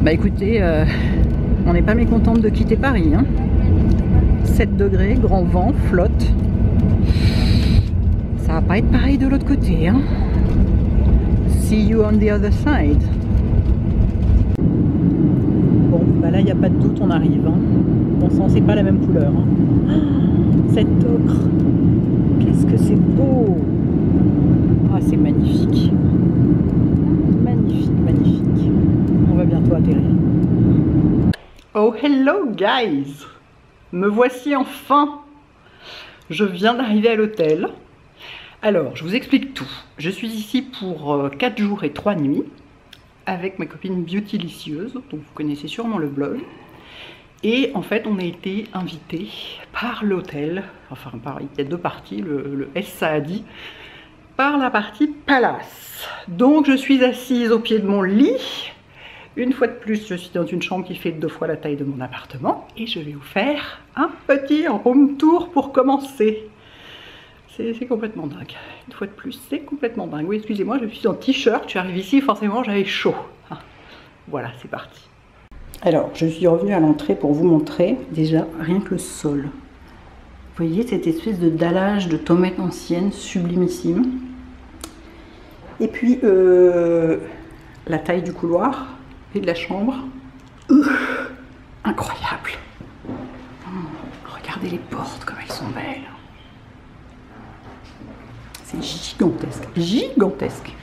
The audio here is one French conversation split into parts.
Bah écoutez, on n'est pas mécontente de quitter Paris. Hein. 7 degrés, grand vent, flotte. Ça va pas être pareil de l'autre côté. Hein. See you on the other side. Bon, bah là, il n'y a pas de doute, on arrive. Hein. Bon sang, c'est pas la même couleur. Hein. Oh, cette ocre. Qu'est-ce que c'est beau. Ah, c'est magnifique. Magnifique, magnifique. On va bientôt atterrir. Oh, hello guys. Me voici enfin. Je viens d'arriver à l'hôtel. Alors, je vous explique tout. Je suis ici pour 4 jours et 3 nuits avec ma copine Beautylicieuse, dont vous connaissez sûrement le blog. Et en fait, on a été invité par l'hôtel, enfin, il y a deux parties, le S Saadi, par la partie Palace. Donc, je suis assise au pied de mon lit. Une fois de plus, je suis dans une chambre qui fait 2 fois la taille de mon appartement. Et je vais vous faire un petit room tour pour commencer. C'est complètement dingue. Une fois de plus, c'est complètement dingue. Oui, excusez-moi, je suis en t-shirt, je suis arrivée ici, forcément j'avais chaud. Voilà, c'est parti. Alors, je suis revenue à l'entrée pour vous montrer déjà rien que le sol. Vous voyez cette espèce de dallage de tomates anciennes, sublimissime. Et puis, la taille du couloir et de la chambre. Incroyable. Regardez les portes, comme elles sont belles. C'est gigantesque, gigantesque.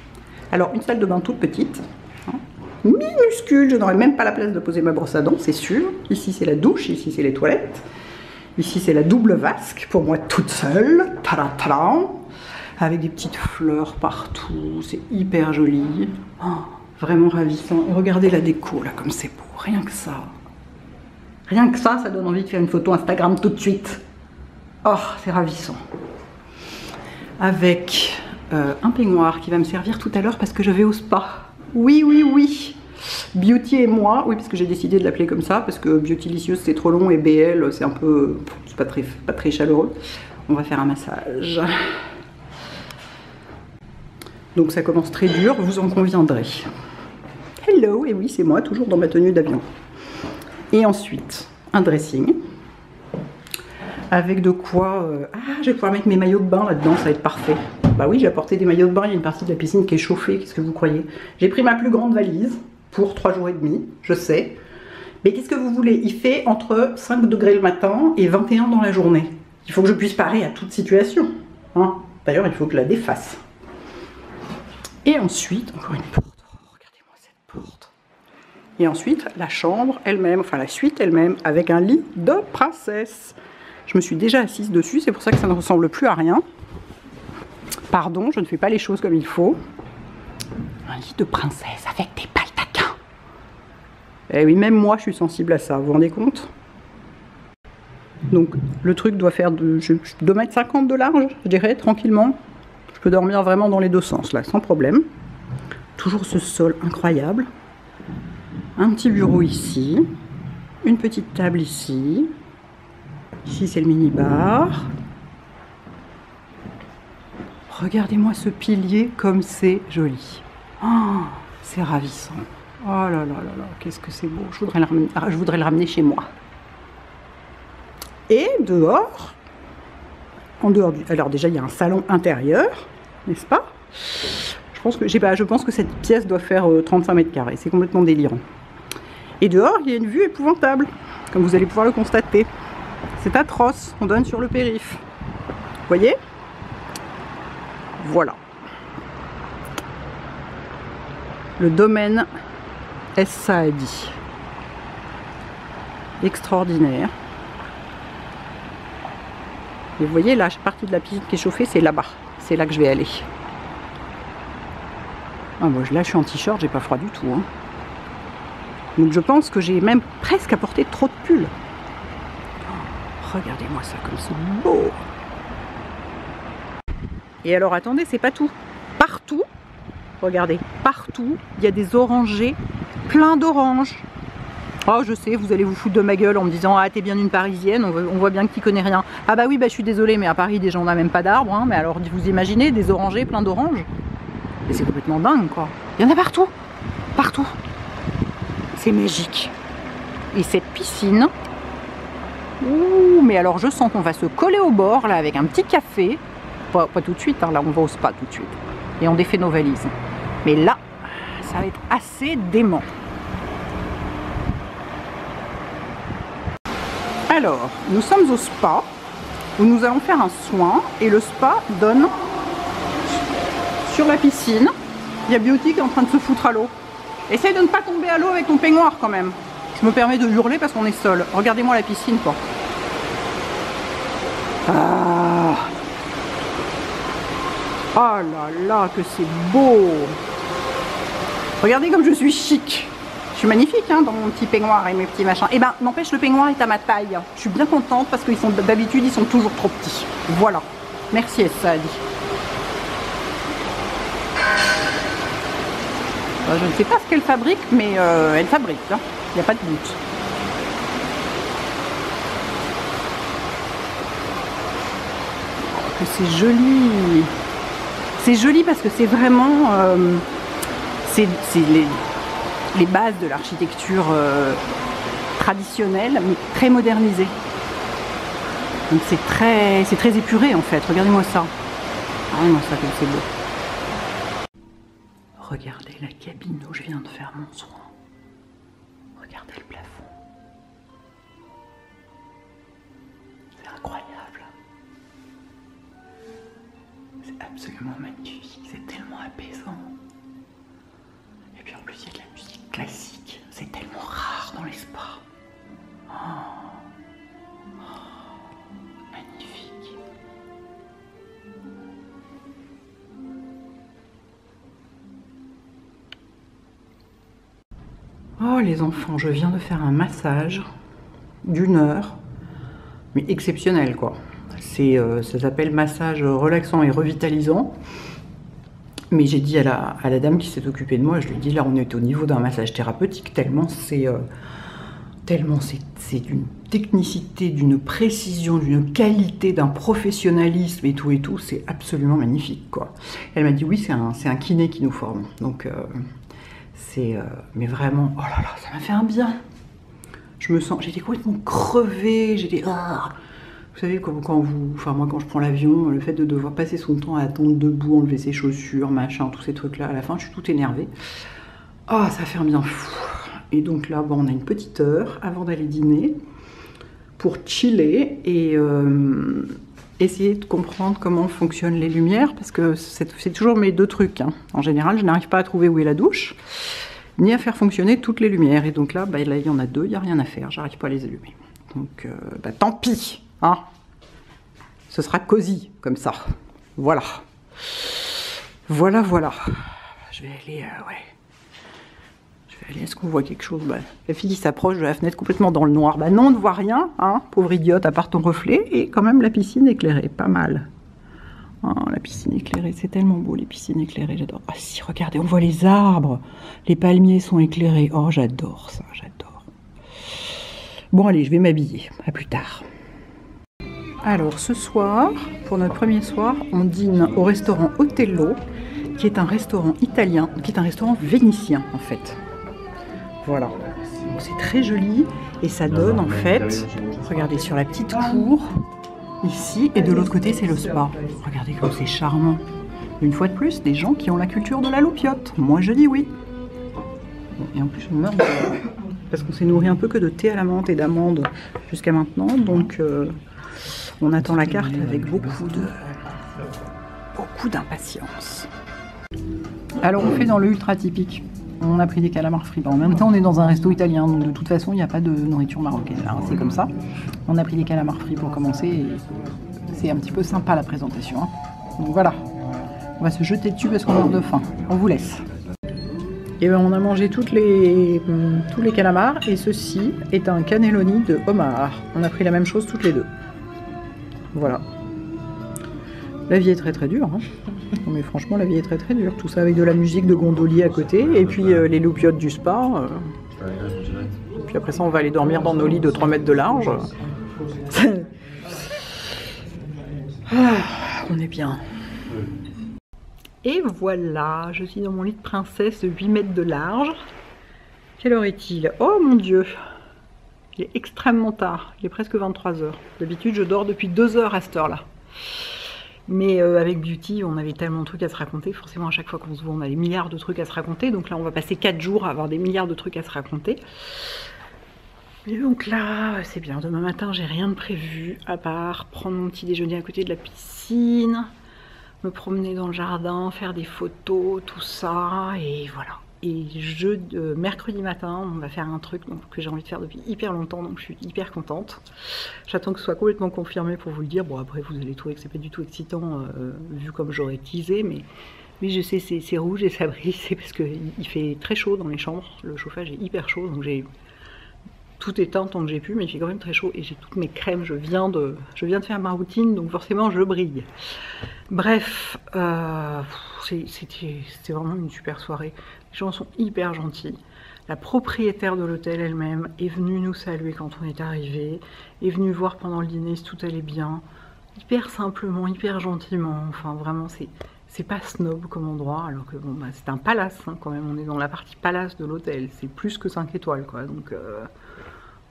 Alors, une salle de bain toute petite, hein, minuscule, je n'aurais même pas la place de poser ma brosse à dents, c'est sûr. Ici, c'est la douche, ici, c'est les toilettes. Ici, c'est la double vasque, pour moi toute seule, avec des petites fleurs partout, c'est hyper joli. Oh, vraiment ravissant. Et regardez la déco, là, comme c'est beau, rien que ça. Rien que ça donne envie de faire une photo Instagram tout de suite. Oh, c'est ravissant. Avec un peignoir qui va me servir tout à l'heure parce que je vais au spa. Oui, oui, oui. Beauty et moi, oui, parce que j'ai décidé de l'appeler comme ça, parce que Beautylicieuse c'est trop long et BL c'est un peu, c'est pas très chaleureux. On va faire un massage. Donc ça commence très dur, vous en conviendrez. Hello, et oui, c'est moi, toujours dans ma tenue d'avion. Et ensuite, un dressing. Avec de quoi... je vais pouvoir mettre mes maillots de bain là-dedans, ça va être parfait. Bah oui, j'ai apporté des maillots de bain, il y a une partie de la piscine qui est chauffée, qu'est-ce que vous croyez? J'ai pris ma plus grande valise pour 3 jours et demi, je sais. Mais qu'est-ce que vous voulez? Il fait entre 5 degrés le matin et 21 dans la journée. Il faut que je puisse parer à toute situation. Hein. D'ailleurs, il faut que je la défasse. Et ensuite, encore une porte. Oh, regardez-moi cette porte. Et ensuite, la chambre elle-même, enfin la suite elle-même, avec un lit de princesse. Je me suis déjà assise dessus, c'est pour ça que ça ne ressemble plus à rien. Pardon, je ne fais pas les choses comme il faut. Un lit de princesse avec des baldaquins. Eh oui, même moi je suis sensible à ça, vous vous rendez compte? Donc le truc doit faire 2,50 m de large, je dirais, tranquillement. Je peux dormir vraiment dans les deux sens là, sans problème. Toujours ce sol incroyable. Un petit bureau ici. Une petite table ici. Ici, c'est le mini-bar. Regardez-moi ce pilier comme c'est joli. Oh, c'est ravissant. Oh là là là là, qu'est-ce que c'est beau. Je voudrais le ramener chez moi. Et dehors, en dehors du... Alors déjà, il y a un salon intérieur, n'est-ce pas? Je pense que cette pièce doit faire 35 mètres carrés. C'est complètement délirant. Et dehors, il y a une vue épouvantable, comme vous allez pouvoir le constater. C'est atroce, on donne sur le périph'. Vous voyez? Voilà. Le domaine S Saadi. Extraordinaire. Et vous voyez, la partie de la piscine qui est chauffée, c'est là-bas. C'est là que je vais aller. Ah, moi, là, je suis en t-shirt, j'ai pas froid du tout. Hein. Donc, je pense que j'ai même presque apporté trop de pulls. Regardez-moi ça comme c'est beau. Et alors attendez, c'est pas tout. Partout, regardez, partout, il y a des orangers, plein d'oranges. Oh, je sais, vous allez vous foutre de ma gueule en me disant « Ah, t'es bien une Parisienne, on voit bien que tu connais rien. » Ah bah oui, bah je suis désolée, mais à Paris, déjà, on n'a même pas d'arbres. Hein, mais alors, vous imaginez, des orangers, plein d'oranges. Mais c'est complètement dingue, quoi. Il y en a partout. Partout. c'est magique. Et cette piscine, ouh, mais alors je sens qu'on va se coller au bord là avec un petit café. Pas tout de suite, hein, là on va au spa tout de suite. Et on défait nos valises. Mais là, ça va être assez dément. Alors, nous sommes au spa où nous allons faire un soin et le spa donne sur la piscine. Il y a Beauty qui est en train de se foutre à l'eau. Essaye de ne pas tomber à l'eau avec ton peignoir quand même. Je me permets de hurler parce qu'on est seul. Regardez-moi la piscine quoi. Ah. Oh là là, que c'est beau! Regardez comme je suis chic! Je suis magnifique hein, dans mon petit peignoir et mes petits machins. Et ben, n'empêche, le peignoir est à ma taille. Je suis bien contente parce qu'ils sont d'habitude, ils sont toujours trop petits. Voilà. Merci Essadi. Je ne sais pas ce qu'elle fabrique, mais elle fabrique. Il n'y a pas de doute. Oh, que c'est joli! C'est joli parce que c'est vraiment c'est les bases de l'architecture traditionnelle, mais très modernisée. Donc c'est très épuré en fait. Regardez-moi ça. Regardez-moi ça comme c'est beau. Regardez la cabine où je viens de faire mon soin. Regardez le plafond. C'est incroyable. C'est absolument magnifique, c'est tellement apaisant. Et puis en plus il y a de la musique classique, c'est tellement rare dans les spas. Oh. Oh. Magnifique. Oh les enfants, je viens de faire un massage d'1 heure, mais exceptionnel quoi. Ça s'appelle massage relaxant et revitalisant. Mais j'ai dit à la dame qui s'est occupée de moi, je lui ai dit là on est au niveau d'un massage thérapeutique, tellement c'est d'une technicité, d'une précision, d'une qualité, d'un professionnalisme et tout, c'est absolument magnifique quoi. Elle m'a dit oui, c'est un kiné qui nous forme. Donc mais vraiment, oh là là, ça m'a fait un bien. J'étais complètement crevée, j'étais... Vous savez, moi quand je prends l'avion, le fait de devoir passer son temps à attendre debout, enlever ses chaussures, machin, tous ces trucs-là, à la fin, je suis toute énervée. Oh, ça fait un bien fou. Et donc là, bon, on a une petite heure avant d'aller dîner pour chiller et essayer de comprendre comment fonctionnent les lumières, parce que c'est toujours mes deux trucs. Hein. En général, je n'arrive pas à trouver où est la douche, ni à faire fonctionner toutes les lumières. Et donc là, là il y en a deux, il n'y a rien à faire, j'arrive pas à les allumer. Donc, tant pis. Hein, ce sera cosy comme ça. Voilà. Voilà. Je vais aller, ouais. Je vais aller, est-ce qu'on voit quelque chose? La fille qui s'approche de la fenêtre complètement dans le noir. Non, on ne voit rien, hein, pauvre idiote, à part ton reflet. Et quand même la piscine éclairée, pas mal. Oh, la piscine éclairée, c'est tellement beau les piscines éclairées, j'adore. Ah si, regardez, on voit les arbres. Les palmiers sont éclairés. Oh, j'adore ça, j'adore. Bon, allez, je vais m'habiller. À plus tard. Alors ce soir, pour notre premier soir, on dîne au restaurant Otello, qui est un restaurant italien, qui est un restaurant vénitien en fait. Voilà, c'est très joli et ça donne en fait, regardez sur la petite cour, ici, et de l'autre côté c'est le spa. Regardez comme c'est charmant. Une fois de plus, des gens qui ont la culture de la loupiote. Moi je dis oui. Et en plus je meurs de... parce qu'on s'est nourri un peu que de thé à la menthe et d'amandes jusqu'à maintenant, donc... on attend la carte avec beaucoup d'impatience. Alors on fait dans le ultra typique. On a pris des calamars frits. En même temps on est dans un resto italien, donc de toute façon il n'y a pas de nourriture marocaine. C'est comme ça. On a pris des calamars frits pour commencer et c'est un petit peu sympa la présentation. Hein. Donc voilà. On va se jeter dessus parce qu'on meurt de faim. On vous laisse. Et ben on a mangé tous les calamars et ceci est un cannelloni de homard. On a pris la même chose toutes les deux. Voilà. La vie est très très dure. Hein. Non mais franchement, la vie est très très dure. Tout ça avec de la musique de gondolier à côté. Et puis les loupiotes du spa. Et puis après ça, on va aller dormir dans nos lits de 3 mètres de large. On est bien. Et voilà, je suis dans mon lit de princesse de 8 mètres de large. Quelle heure est-il? Oh mon Dieu! Il est extrêmement tard, il est presque 23 h. D'habitude, je dors depuis 2 heures à cette heure-là. Mais avec Beauty, on avait tellement de trucs à se raconter. Forcément, à chaque fois qu'on se voit, on a des milliards de trucs à se raconter. Donc là, on va passer 4 jours à avoir des milliards de trucs à se raconter. Et donc là, c'est bien. Demain matin, j'ai rien de prévu à part prendre mon petit déjeuner à côté de la piscine, me promener dans le jardin, faire des photos, tout ça, et voilà. Et mercredi matin, on va faire un truc que j'ai envie de faire depuis hyper longtemps, donc je suis hyper contente. J'attends que ce soit complètement confirmé pour vous le dire. Bon, après, vous allez trouver que c'est pas du tout excitant, vu comme j'aurais teasé, mais oui, je sais, c'est rouge et ça brille, c'est parce qu'il fait très chaud dans les chambres. Le chauffage est hyper chaud, donc j'ai tout éteint tant que j'ai pu, mais il fait quand même très chaud et j'ai toutes mes crèmes. Je viens de faire ma routine, donc forcément, je brille. Bref, c'était vraiment une super soirée. Les gens sont hyper gentils. La propriétaire de l'hôtel elle-même est venue nous saluer quand on est arrivé, est venue voir pendant le dîner si tout allait bien, hyper simplement, hyper gentiment. Enfin vraiment, c'est pas snob comme endroit, alors que bon, bah, c'est un palace hein, quand même. On est dans la partie palace de l'hôtel, c'est plus que 5 étoiles quoi. Donc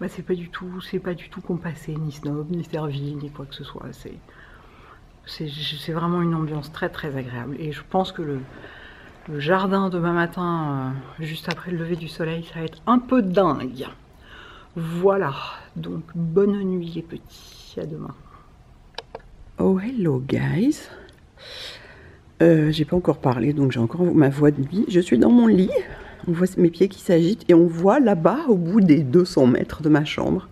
bah, c'est pas du tout compassé, ni snob, ni servile, ni quoi que ce soit. C'est vraiment une ambiance très très agréable. Et je pense que le jardin demain matin, juste après le lever du soleil, ça va être un peu dingue. Voilà, donc bonne nuit les petits, à demain. Oh hello guys, j'ai pas encore parlé, donc j'ai encore ma voix de nuit. Je suis dans mon lit, on voit mes pieds qui s'agitent et on voit là-bas, au bout des 200 mètres de ma chambre,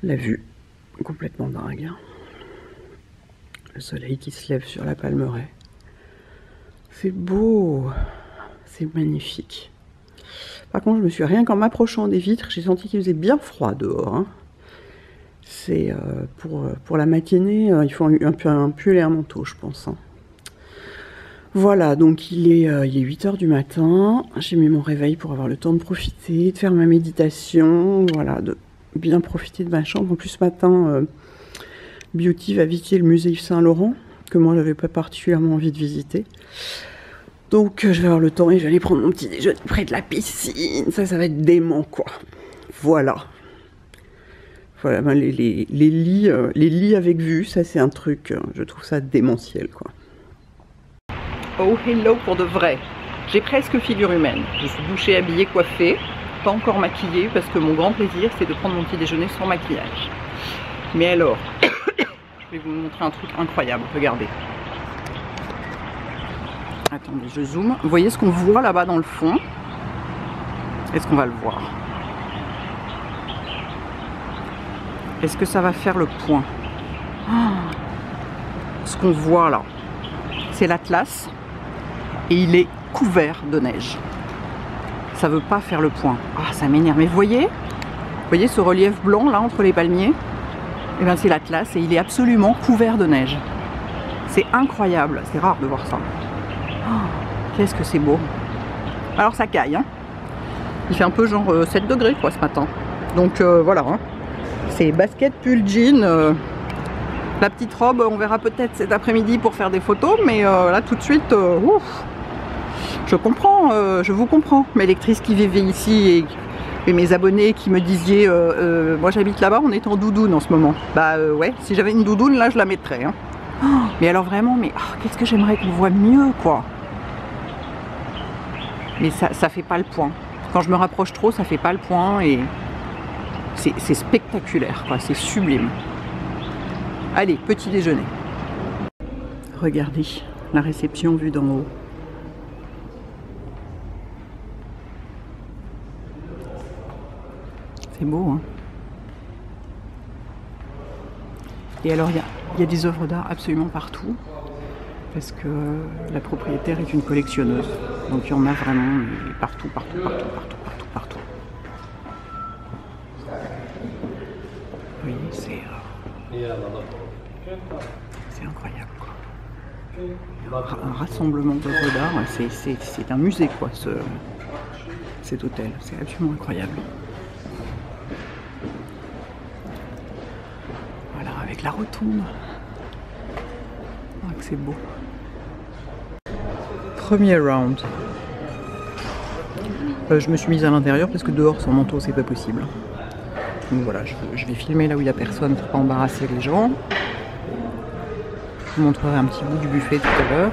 la vue complètement dingue. Le soleil qui se lève sur la Palmeraie. C'est beau, c'est magnifique. Par contre, je me suis rien qu'en m'approchant des vitres, j'ai senti qu'il faisait bien froid dehors. Hein. C'est pour la matinée, il faut un pull et un manteau, je pense. Hein. Voilà, donc il est 8 h du matin. J'ai mis mon réveil pour avoir le temps de profiter, de faire ma méditation, voilà, de bien profiter de ma chambre. En plus, ce matin, Beauty va visiter le musée Yves Saint Laurent, que moi j'avais pas particulièrement envie de visiter. Donc je vais avoir le temps et je vais aller prendre mon petit déjeuner près de la piscine. Ça va être dément quoi. Voilà. Voilà, ben les lits avec vue, ça c'est un truc, je trouve ça démentiel quoi. Oh hello pour de vrai. J'ai presque figure humaine. Je suis douchée, habillée, coiffée, pas encore maquillée parce que mon grand plaisir c'est de prendre mon petit déjeuner sans maquillage. Mais alors, je vais vous montrer un truc incroyable, regardez. Attendez, je zoome. Vous voyez ce qu'on voit là-bas dans le fond? Est-ce qu'on va le voir? Est-ce que ça va faire le point? Ce qu'on voit là, c'est l'Atlas et il est couvert de neige. Ça veut pas faire le point. Ah, ça m'énerve. Mais vous voyez ce relief blanc là entre les palmiers? Eh bien c'est l'Atlas et il est absolument couvert de neige. C'est incroyable, c'est rare de voir ça. Oh, qu'est-ce que c'est beau. Alors ça caille, hein. Il fait un peu genre 7 degrés quoi ce matin. Donc voilà, hein. C'est basket, pull, jean. La petite robe, on verra peut-être cet après-midi pour faire des photos, mais là tout de suite, ouf, je comprends, je vous comprends. Mes lectrices qui vivaient ici et mes abonnés qui me disiez moi j'habite là-bas, on est en doudoune en ce moment. Bah ouais, si j'avais une doudoune là je la mettrais hein. Oh, mais alors vraiment, mais oh, qu'est-ce que j'aimerais qu'on voit mieux quoi. Mais ça fait pas le point. Quand je me rapproche trop, ça fait pas le point et c'est spectaculaire quoi, c'est sublime. Allez, petit déjeuner. Regardez la réception vue d'en haut. C'est beau, hein. Et alors, il y a des œuvres d'art absolument partout, parce que la propriétaire est une collectionneuse. Donc il y en a vraiment partout, partout, partout, partout, partout, partout. Vous voyez, c'est incroyable, quoi. Un rassemblement d'œuvres d'art, c'est un musée, quoi, cet hôtel. C'est absolument incroyable. Avec la rotonde. Oh, c'est beau. Premier round. Je me suis mise à l'intérieur parce que dehors sans manteau c'est pas possible. Donc voilà, je vais filmer là où il n'y a personne pour pas embarrasser les gens. Je vous montrerai un petit bout du buffet tout à l'heure.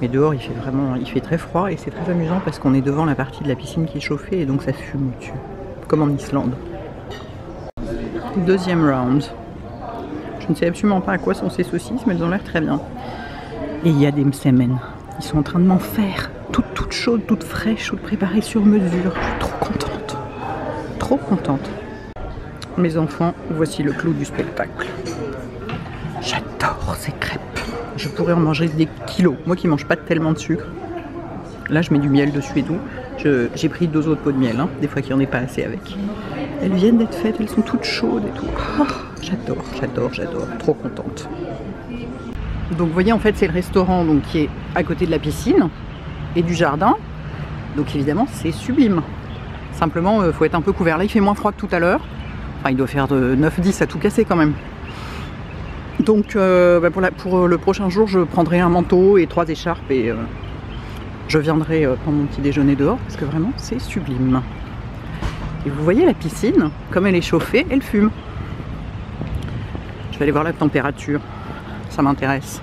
Mais dehors il fait très froid et c'est très amusant parce qu'on est devant la partie de la piscine qui est chauffée et donc ça fume au-dessus. Comme en Islande. Deuxième round. Je ne sais absolument pas à quoi sont ces saucisses, mais elles ont l'air très bien. Et il y a des msemen. Ils sont en train de m'en faire. Toutes chaudes, toutes fraîches, toutes préparées sur mesure. Je suis trop contente. Trop contente. Mes enfants, voici le clou du spectacle. J'adore ces crêpes. Je pourrais en manger des kilos. Moi qui ne mange pas tellement de sucre. Là, je mets du miel dessus et tout. J'ai pris 2 autres pots de miel, hein, des fois qu'il n'y en ait pas assez avec. Elles viennent d'être faites, elles sont toutes chaudes et tout. Oh, j'adore. Trop contente. Donc vous voyez, en fait, c'est le restaurant donc, qui est à côté de la piscine et du jardin. Donc évidemment, c'est sublime. Simplement, il faut être un peu couvert. Là, il fait moins froid que tout à l'heure. Enfin, il doit faire de 9-10 à tout casser quand même. Donc pour le prochain jour, je prendrai un manteau et 3 écharpes et je viendrai prendre mon petit déjeuner dehors parce que vraiment, c'est sublime. Et vous voyez la piscine, comme elle est chauffée, elle fume. Je vais aller voir la température. Ça m'intéresse.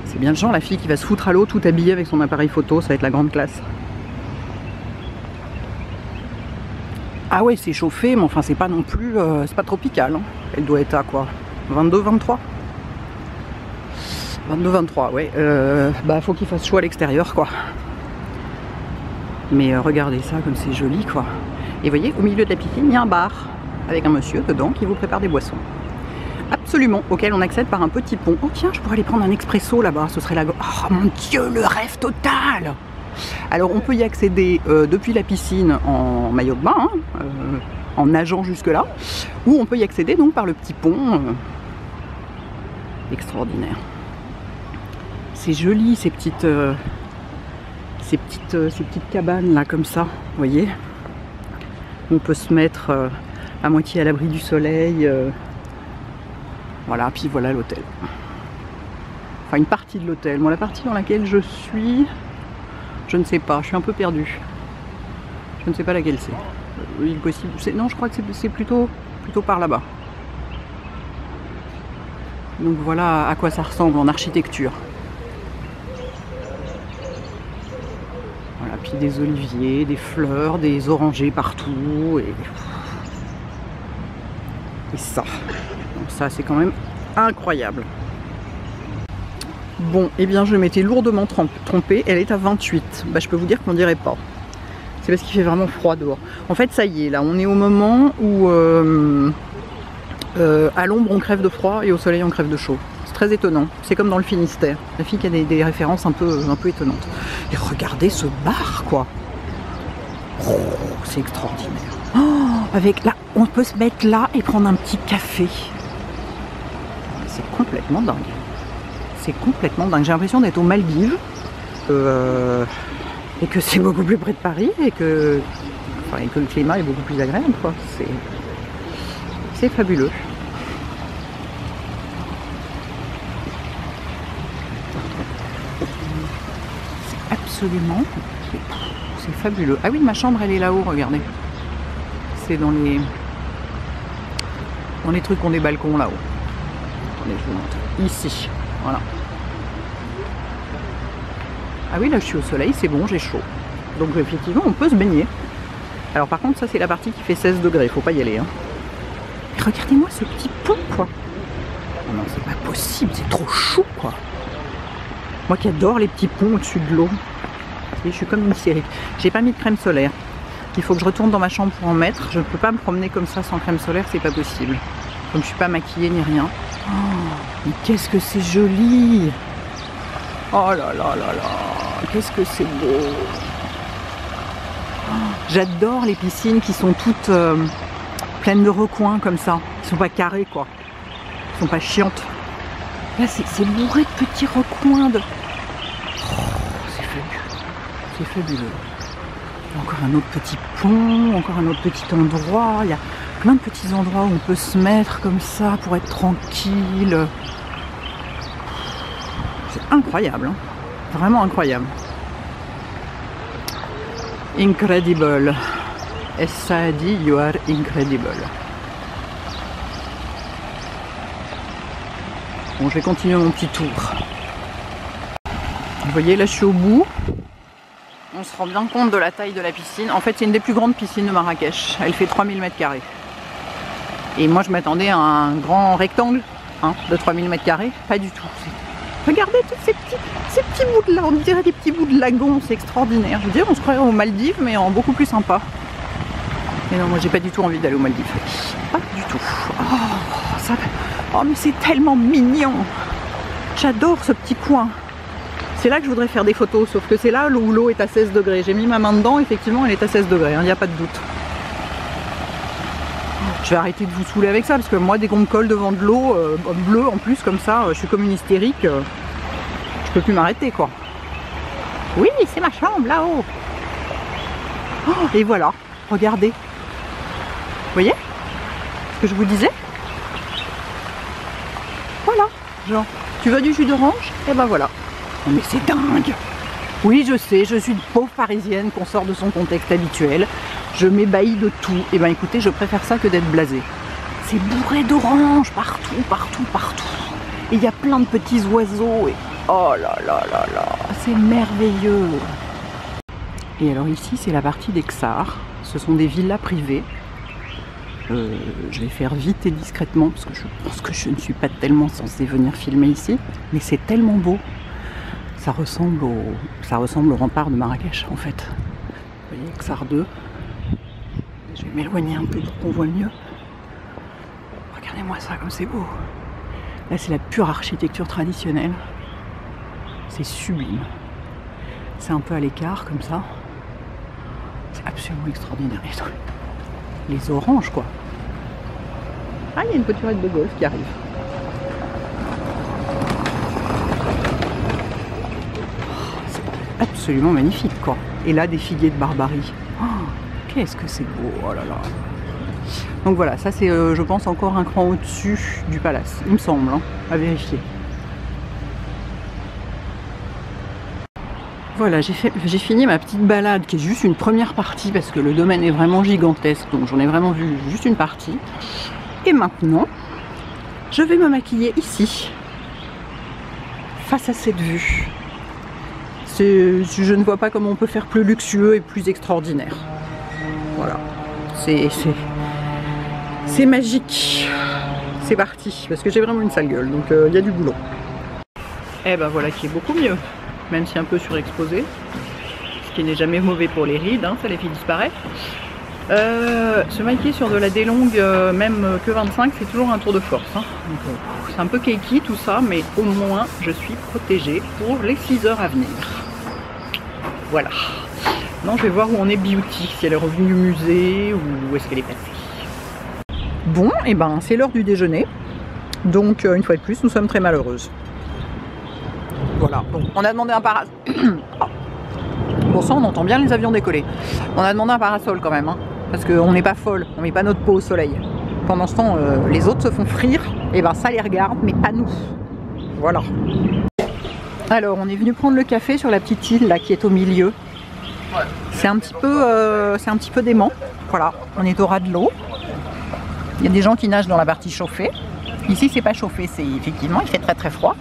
C'est bien le genre, la fille qui va se foutre à l'eau tout habillée avec son appareil photo, ça va être la grande classe. Ah ouais, c'est chauffé, mais enfin c'est pas non plus, c'est pas tropical. Hein. Elle doit être à quoi, 22, 23 22, 23, ouais. Bah faut qu'il fasse chaud à l'extérieur, quoi. Mais regardez ça, comme c'est joli, quoi. Et vous voyez, au milieu de la piscine, il y a un bar avec un monsieur dedans qui vous prépare des boissons. Absolument, auquel on accède par un petit pont. Oh tiens, je pourrais aller prendre un expresso là-bas, ce serait la... Oh mon Dieu, le rêve total! Alors on peut y accéder depuis la piscine en maillot de bain, hein, en nageant jusque là, ou on peut y accéder donc par le petit pont. Extraordinaire. C'est joli ces petites cabanes là comme ça, vous voyez. On peut se mettre à moitié à l'abri du soleil. Voilà, puis voilà l'hôtel. Enfin une partie de l'hôtel. Moi la partie dans laquelle je suis, je ne sais pas, je suis un peu perdue. Je ne sais pas laquelle c'est. Il est possible. Non, je crois que c'est plutôt par là-bas. Donc voilà à quoi ça ressemble en architecture. Voilà, puis des oliviers, des fleurs, des orangers partout et ça. Donc ça c'est quand même incroyable. Bon, eh bien je m'étais lourdement trompée, elle est à 28. Bah je peux vous dire qu'on dirait pas. C'est parce qu'il fait vraiment froid dehors. En fait ça y est, là on est au moment où à l'ombre on crève de froid et au soleil on crève de chaud. C'est très étonnant, c'est comme dans le Finistère. La fille qui a des références un peu étonnantes. Et regardez ce bar quoi. Oh, c'est extraordinaire. Oh, avec là, on peut se mettre là et prendre un petit café. C'est complètement dingue. C'est complètement dingue. J'ai l'impression d'être aux Maldives et que c'est beaucoup plus près de Paris et que le climat est beaucoup plus agréable, quoi. C'est fabuleux. C'est absolument... C'est fabuleux. Ah oui, ma chambre, elle est là-haut, regardez. C'est dans les trucs qui ont des balcons là-haut. Attendez, je vous montre. Ici, voilà. Ah oui, là je suis au soleil, c'est bon, j'ai chaud. Donc effectivement, on peut se baigner. Alors par contre, ça c'est la partie qui fait 16 degrés, faut pas y aller. Hein. Regardez-moi ce petit pont, quoi. Oh non, c'est pas possible, c'est trop chaud, quoi. Moi qui adore les petits ponts au-dessus de l'eau. Je suis comme une série. J'ai pas mis de crème solaire. Il faut que je retourne dans ma chambre pour en mettre. Je ne peux pas me promener comme ça sans crème solaire, c'est pas possible. Comme je suis pas maquillée ni rien. Oh, mais qu'est-ce que c'est joli! Oh là là là là! Qu'est-ce que c'est beau! Oh, j'adore les piscines qui sont toutes pleines de recoins comme ça. Qui sont pas carrées quoi. Qui sont pas chiantes. Là c'est bourré de petits recoins de... Oh, c'est fabuleux. C'est fabuleux. Encore un autre petit pont, encore un autre petit endroit. Il y a plein de petits endroits où on peut se mettre comme ça pour être tranquille. C'est incroyable, hein. Vraiment incroyable. Incredible. Et ça a dit, you are incredible. Bon, je vais continuer mon petit tour. Vous voyez, là je suis au bout. On se rend bien compte de la taille de la piscine. En fait, c'est une des plus grandes piscines de Marrakech. Elle fait 3000 m². Et moi, je m'attendais à un grand rectangle de 3000 m². Pas du tout. Regardez tous ces petits bouts de là. On dirait des petits bouts de lagon. C'est extraordinaire. Je veux dire, on se croirait aux Maldives, mais en beaucoup plus sympa. Et non, moi, j'ai pas du tout envie d'aller aux Maldives. Pas du tout. Oh, mais c'est tellement mignon. J'adore ce petit coin. C'est là que je voudrais faire des photos, sauf que c'est là où l'eau est à 16 degrés. J'ai mis ma main dedans, effectivement, elle est à 16 degrés, il n'y a pas de doute. Je vais arrêter de vous saouler avec ça, parce que moi, dès qu'on me colle devant de l'eau bleue, en plus, comme ça, je suis comme une hystérique. Je peux plus m'arrêter, quoi. Oui, c'est ma chambre, là-haut. Oh, et voilà, regardez. Vous voyez ce que je vous disais? Voilà, genre, tu veux du jus d'orange? Et ben voilà. Mais c'est dingue! Oui, je sais, je suis une pauvre parisienne qu'on sort de son contexte habituel. Je m'ébahis de tout. Et ben écoutez, je préfère ça que d'être blasée. C'est bourré d'oranges partout, partout, partout. Et il y a plein de petits oiseaux. Et oh là là là là, c'est merveilleux! Et alors ici, c'est la partie des Czars. Ce sont des villas privées. Je vais faire vite et discrètement parce que je pense que je ne suis pas tellement censée venir filmer ici. Mais c'est tellement beau. Ça ressemble au rempart de Marrakech en fait. Vous voyez, Czar 2. Je vais m'éloigner un peu pour qu'on voit mieux. Regardez-moi ça comme c'est beau. Là c'est la pure architecture traditionnelle. C'est sublime. C'est un peu à l'écart comme ça. C'est absolument extraordinaire. Les oranges quoi. Ah, il y a une voiturette de golf qui arrive. Absolument magnifique quoi. Et là des figuiers de Barbarie. Oh, qu'est-ce que c'est beau, oh là là. Donc voilà, ça c'est je pense encore un cran au-dessus du palace, il me semble, à vérifier. Voilà, j'ai fini ma petite balade qui est juste une première partie parce que le domaine est vraiment gigantesque, donc j'en ai vraiment vu juste une partie. Et maintenant, je vais me maquiller ici, face à cette vue. Je ne vois pas comment on peut faire plus luxueux et plus extraordinaire. Voilà, c'est magique. C'est parti, parce que j'ai vraiment une sale gueule, donc il y a du boulot. Et ben voilà qui est beaucoup mieux, même si un peu surexposé, ce qui n'est jamais mauvais pour les rides, ça les fait disparaître. Se maquiller sur de la délongue, même que 25, c'est toujours un tour de force. C'est un peu cakey tout ça, mais au moins je suis protégée pour les 6 heures à venir. Voilà. Non, je vais voir où on est Beauty, si elle est revenue au musée ou où est-ce qu'elle est passée. Bon, et ben c'est l'heure du déjeuner. Donc une fois de plus, nous sommes très malheureuses. Voilà. Bon, on a demandé un parasol. Bon, ça on entend bien les avions décoller. On a demandé un parasol quand même, parce qu'on n'est pas folle, on met pas notre peau au soleil. Pendant ce temps, les autres se font frire, et ben ça les regarde, mais pas nous. Voilà. Alors, on est venu prendre le café sur la petite île là qui est au milieu. C'est un petit peu dément. Voilà, on est au ras de l'eau. Il y a des gens qui nagent dans la partie chauffée. Ici, c'est pas chauffé, c'est effectivement, il fait très très froid.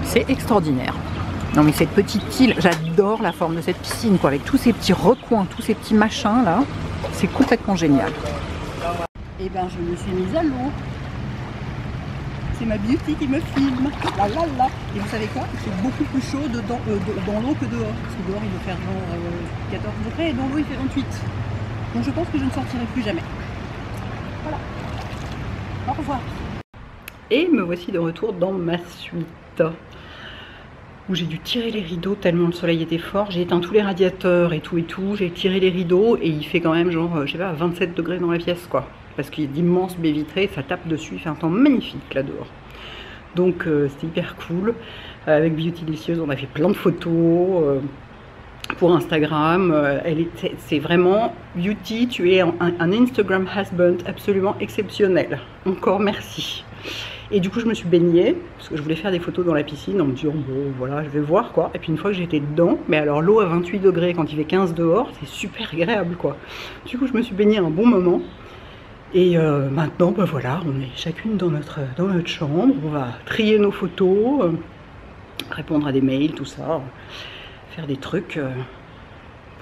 C'est extraordinaire. Non mais cette petite île, j'adore la forme de cette piscine quoi, avec tous ces petits recoins, tous ces petits machins là, c'est complètement génial. Et ben je me suis mise à l'eau. C'est ma Beauty qui me filme. Là là là. Et vous savez quoi? C'est beaucoup plus chaud dans l'eau que dehors. Parce que dehors il doit faire genre 14 degrés et dans l'eau il fait 28. Donc je pense que je ne sortirai plus jamais. Voilà. Au revoir. Et me voici de retour dans ma suite. Où j'ai dû tirer les rideaux tellement le soleil était fort. J'ai éteint tous les radiateurs et tout. J'ai tiré les rideaux et il fait quand même genre, je sais pas, 27 degrés dans la pièce quoi. Parce qu'il y a d'immenses baies vitrées, ça tape dessus, il fait un temps magnifique là dehors. Donc c'était hyper cool. Avec Beauty Delicieuse, on a fait plein de photos pour Instagram. C'est vraiment Beauty, tu es un Instagram husband absolument exceptionnel. Encore merci. Et du coup, je me suis baignée, parce que je voulais faire des photos dans la piscine en me disant, bon, voilà, je vais voir, quoi. Et puis une fois que j'étais dedans, mais alors l'eau à 28 degrés quand il fait 15 dehors, c'est super agréable, quoi. Du coup, je me suis baignée un bon moment. Et maintenant, bah voilà, on est chacune dans notre chambre, on va trier nos photos, répondre à des mails, tout ça, faire des trucs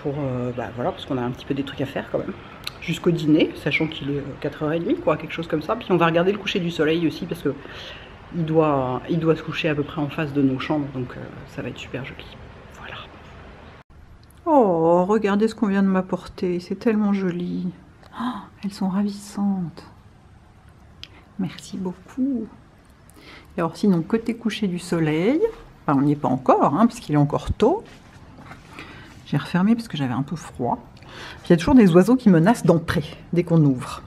pour, bah voilà, parce qu'on a un petit peu des trucs à faire quand même. Jusqu'au dîner, sachant qu'il est 4h30, quoi, quelque chose comme ça. Puis on va regarder le coucher du soleil aussi, parce que il doit se coucher à peu près en face de nos chambres, donc ça va être super joli. Voilà. Oh, regardez ce qu'on vient de m'apporter, c'est tellement joli. Oh, elles sont ravissantes. Merci beaucoup. Et alors sinon, côté coucher du soleil, enfin, on n'y est pas encore, hein, puisqu'il est encore tôt. J'ai refermé parce que j'avais un peu froid. Puis il y a toujours des oiseaux qui menacent d'entrer dès qu'on ouvre.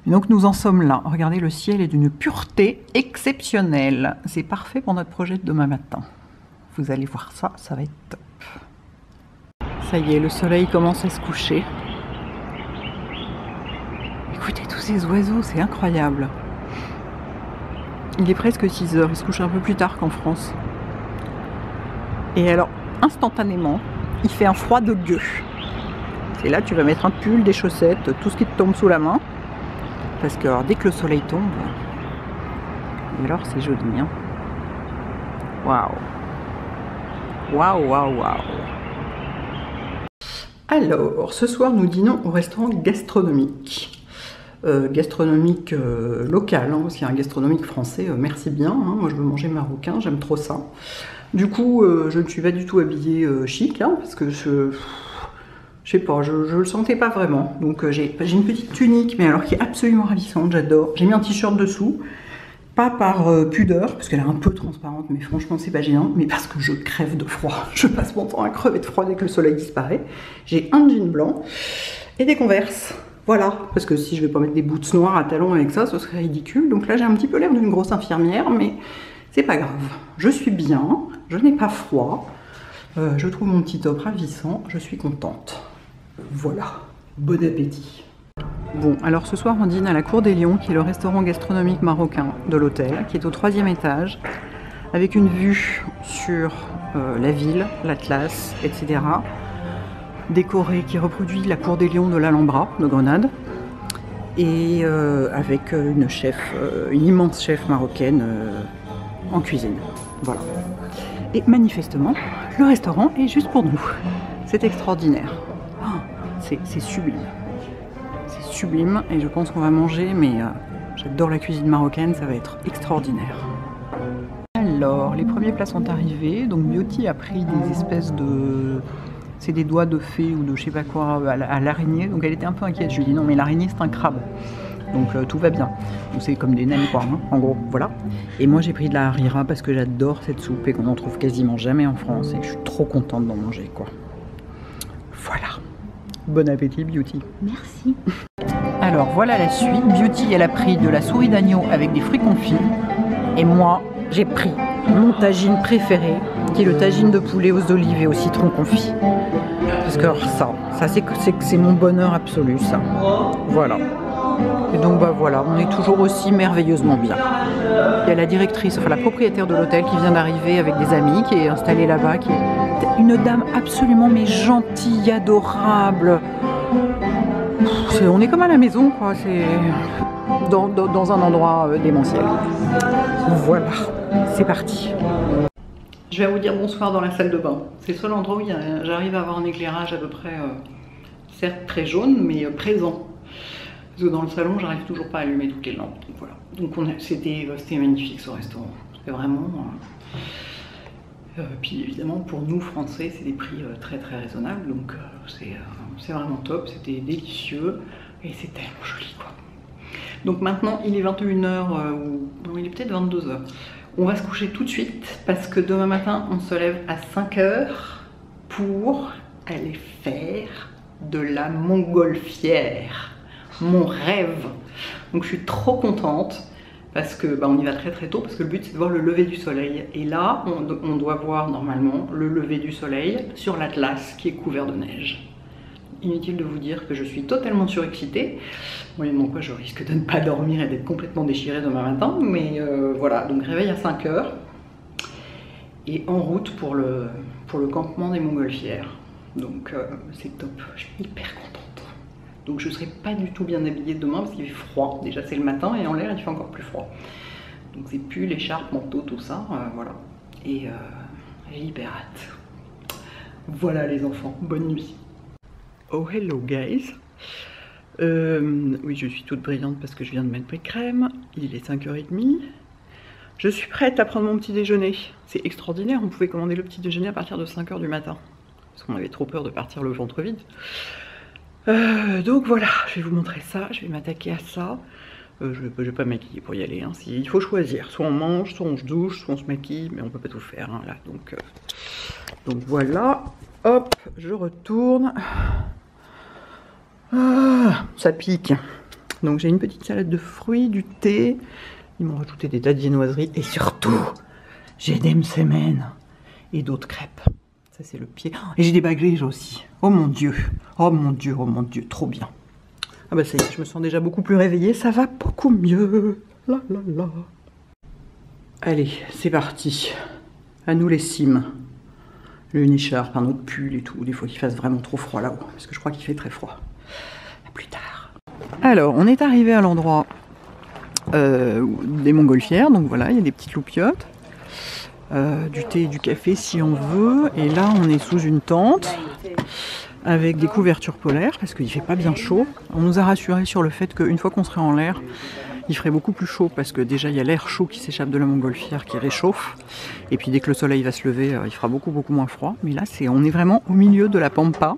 Et donc nous en sommes là. Regardez, le ciel est d'une pureté exceptionnelle. C'est parfait pour notre projet de demain matin. Vous allez voir ça, ça va être top. Ça y est, le soleil commence à se coucher. Écoutez tous ces oiseaux, c'est incroyable. Il est presque 6 h, il se couche un peu plus tard qu'en France. Et alors, instantanément, il fait un froid de gueux. Et là, tu vas mettre un pull, des chaussettes, tout ce qui te tombe sous la main. Parce que alors, dès que le soleil tombe, et alors c'est joli, hein. Waouh. Waouh, waouh, waouh. Alors, ce soir, nous dînons au restaurant gastronomique. Gastronomique local, hein, parce qu'il y a un gastronomique français, merci bien. Hein, moi, je veux manger marocain, j'aime trop ça. Du coup, je ne suis pas du tout habillée chic, hein, parce que je sais pas, je le sentais pas vraiment. Donc j'ai une petite tunique, mais alors qui est absolument ravissante, j'adore. J'ai mis un t-shirt dessous, pas par pudeur, parce qu'elle est un peu transparente, mais franchement c'est pas gênant, mais parce que je crève de froid. Je passe mon temps à crever de froid dès que le soleil disparaît. J'ai un jean blanc et des Converse. Voilà, parce que si je vais pas mettre des boots noirs à talons avec ça, ce serait ridicule. Donc là j'ai un petit peu l'air d'une grosse infirmière, mais c'est pas grave. Je suis bien, je n'ai pas froid, je trouve mon petit top ravissant, je suis contente. Voilà, bon appétit. Bon, alors ce soir on dîne à la Cour des Lions, qui est le restaurant gastronomique marocain de l'hôtel, qui est au 3e étage, avec une vue sur la ville, l'Atlas, etc. Décoré, qui reproduit la Cour des Lions de l'Alhambra de Grenade, et avec une immense chef marocaine en cuisine. Voilà. Et manifestement, le restaurant est juste pour nous. C'est extraordinaire. C'est sublime. C'est sublime et je pense qu'on va manger, mais j'adore la cuisine marocaine, ça va être extraordinaire. Alors, les premiers plats sont arrivés. Donc Beauty a pris des espèces de... C'est des doigts de fée ou de je sais pas quoi à l'araignée. Donc elle était un peu inquiète. Je lui ai dit non mais l'araignée c'est un crabe. Donc tout va bien. Donc c'est comme des naines quoi, hein, en gros, voilà. Et moi j'ai pris de la harira parce que j'adore cette soupe et qu'on en trouve quasiment jamais en France et que je suis trop contente d'en manger quoi. Voilà. Bon appétit Beauty. Merci. Alors voilà la suite. Beauty elle a pris de la souris d'agneau avec des fruits confits. Et moi j'ai pris mon tagine préféré, qui est le tagine de poulet aux olives et au citron confit. Parce que alors, ça c'est mon bonheur absolu ça. Voilà. Et donc bah voilà, on est toujours aussi merveilleusement bien. Il y a la directrice, enfin la propriétaire de l'hôtel qui vient d'arriver avec des amis, qui est installée là-bas, qui est une dame absolument mais gentille, adorable. On est comme à la maison quoi, c'est dans un endroit démentiel. Voilà, c'est parti. Je vais vous dire bonsoir dans la salle de bain. C'est le seul endroit où j'arrive à avoir un éclairage à peu près, certes très jaune, mais présent. Parce que dans le salon, j'arrive toujours pas à allumer toutes les lampes. Donc voilà. Donc c'était magnifique ce restaurant. C'était vraiment. Puis évidemment, pour nous Français, c'est des prix très très raisonnables. Donc c'est vraiment top. C'était délicieux et c'est tellement joli quoi. Donc maintenant, il est 21 h ou il est peut-être 22 h. On va se coucher tout de suite parce que demain matin, on se lève à 5 h pour aller faire de la montgolfière. Mon rêve. Donc je suis trop contente parce que on y va très très tôt parce que le but c'est de voir le lever du soleil. Et là, on doit voir normalement le lever du soleil sur l'Atlas qui est couvert de neige. inutile de vous dire que je suis totalement surexcitée. Moyennant quoi je risque de ne pas dormir et d'être complètement déchirée demain matin. Mais voilà, donc réveil à 5 h. Et en route pour le campement des Montgolfières. Donc c'est top, je suis hyper contente. Donc je ne serai pas du tout bien habillée demain parce qu'il fait froid. Déjà c'est le matin et en l'air il fait encore plus froid. Donc c'est pull, écharpe, manteau, tout ça, voilà. Et j'ai hyper hâte. Voilà les enfants, bonne nuit. Oh hello guys. Oui, je suis toute brillante parce que je viens de mettre mes crèmes. Il est 5 h 30. Je suis prête à prendre mon petit déjeuner. C'est extraordinaire, on pouvait commander le petit déjeuner à partir de 5 h du matin. Parce qu'on avait trop peur de partir le ventre vide. Donc voilà, je vais vous montrer ça, je vais m'attaquer à ça. Je vais pas me maquiller pour y aller, hein. Il faut choisir, soit on mange, soit on se douche, soit on se maquille, mais on peut pas tout faire, hein, là. Donc voilà, hop, je retourne. Ah, ça pique. Donc j'ai une petite salade de fruits, du thé. Ils m'ont rajouté des tas de viennoiseries et surtout, j'ai des msemen et d'autres crêpes. Ça c'est le pied. Et j'ai des bagriges aussi. Oh mon dieu, oh mon dieu, oh mon dieu, trop bien. Ah bah ça y est, je me sens déjà beaucoup plus réveillée, ça va beaucoup mieux. La la la. Allez, c'est parti. À nous les cimes. Une écharpe, un autre pull et tout. Des fois qu'il fasse vraiment trop froid là-haut, parce que je crois qu'il fait très froid. À plus tard. Alors, on est arrivé à l'endroit des Montgolfières, donc voilà, il y a des petites loupiottes. Du thé et du café si on veut. Et là, on est sous une tente avec des couvertures polaires parce qu'il fait pas bien chaud. On nous a rassuré sur le fait qu'une fois qu'on serait en l'air, il ferait beaucoup plus chaud parce que déjà il y a l'air chaud qui s'échappe de la Montgolfière qui réchauffe. Et puis dès que le soleil va se lever, il fera beaucoup moins froid. Mais là, on est vraiment au milieu de la pampa.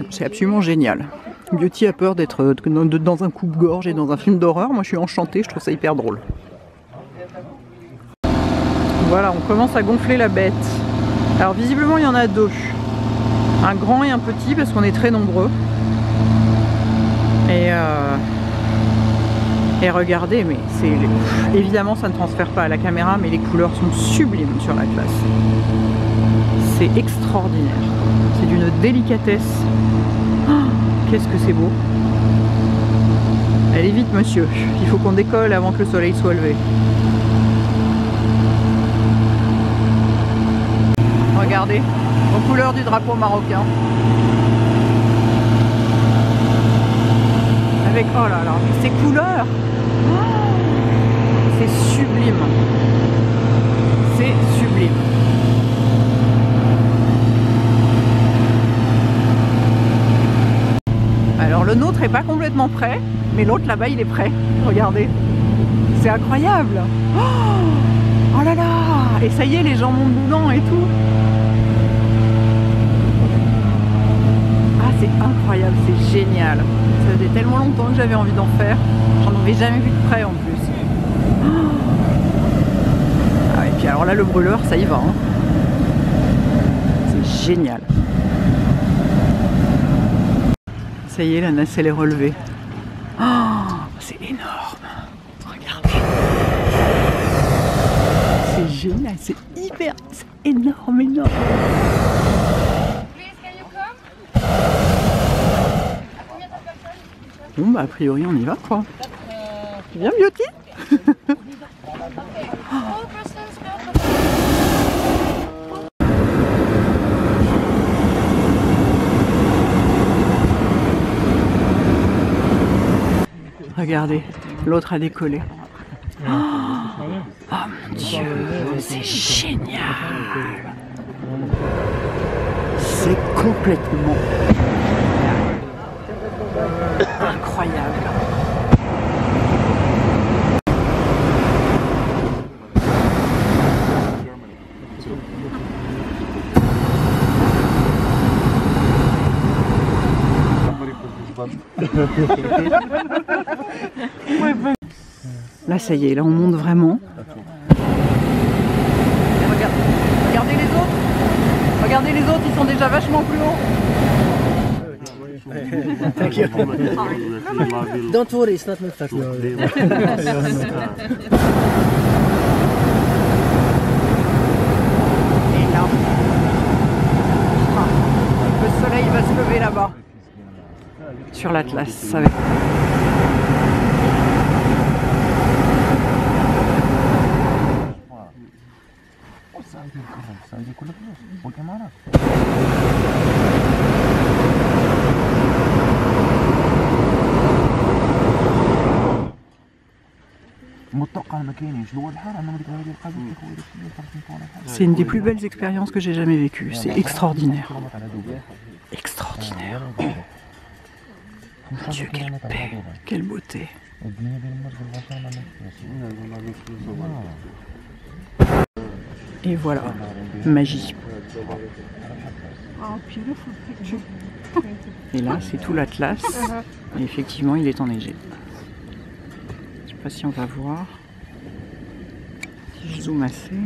C'est absolument génial. Beauty a peur d'être dans un coupe-gorge et dans un film d'horreur. Moi, je suis enchantée, je trouve ça hyper drôle. Voilà, on commence à gonfler la bête. Alors visiblement il y en a deux. Un grand et un petit parce qu'on est très nombreux. Et regardez, mais c'est évidemment ça ne transfère pas à la caméra, mais les couleurs sont sublimes sur la classe. C'est extraordinaire. C'est d'une délicatesse. Oh, qu'est-ce que c'est beau. Allez vite monsieur, il faut qu'on décolle avant que le soleil soit levé. Regardez, aux couleurs du drapeau marocain. Avec, oh là là, mais ces couleurs, oh, c'est sublime. C'est sublime. Alors le nôtre est pas complètement prêt, mais l'autre là-bas il est prêt. Regardez, c'est incroyable. Oh là là, et ça y est, les gens montent dedans et tout. C'est incroyable, c'est génial. Ça faisait tellement longtemps que j'avais envie d'en faire. J'en avais jamais vu de près en plus. Ah, et puis alors là, le brûleur, ça y va. Hein. C'est génial. Ça y est, la nacelle est relevée. Oh, c'est énorme. Regardez. C'est génial, c'est hyper... C'est énorme, énorme. Bon bah a priori on y va quoi. Tu viens Beauty? Regardez, l'autre a décollé. Oh mon dieu, c'est génial. C'est complètement incroyable. Là ça y est, là on monte vraiment. Regardez les autres. Regardez les autres, ils sont déjà vachement plus hauts. Thank you. Don't worry, it's not my fault. Et là, le soleil va se lever là-bas. sur l'Atlas. Avec... C'est une des plus belles expériences que j'ai jamais vécues. C'est extraordinaire. Extraordinaire. Mon Dieu, quelle paix, quelle beauté. Et voilà, magie. Et là, c'est tout l'Atlas. Et effectivement, il est enneigé. Je sais pas si on va voir. Si je zoome assez.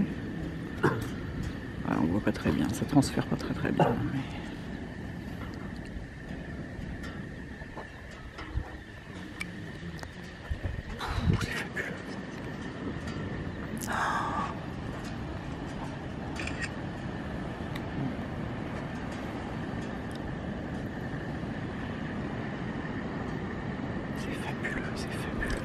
Ah, on voit pas très bien, ça transfère pas très bien. Mais... c'est fabuleux. C'est fabuleux.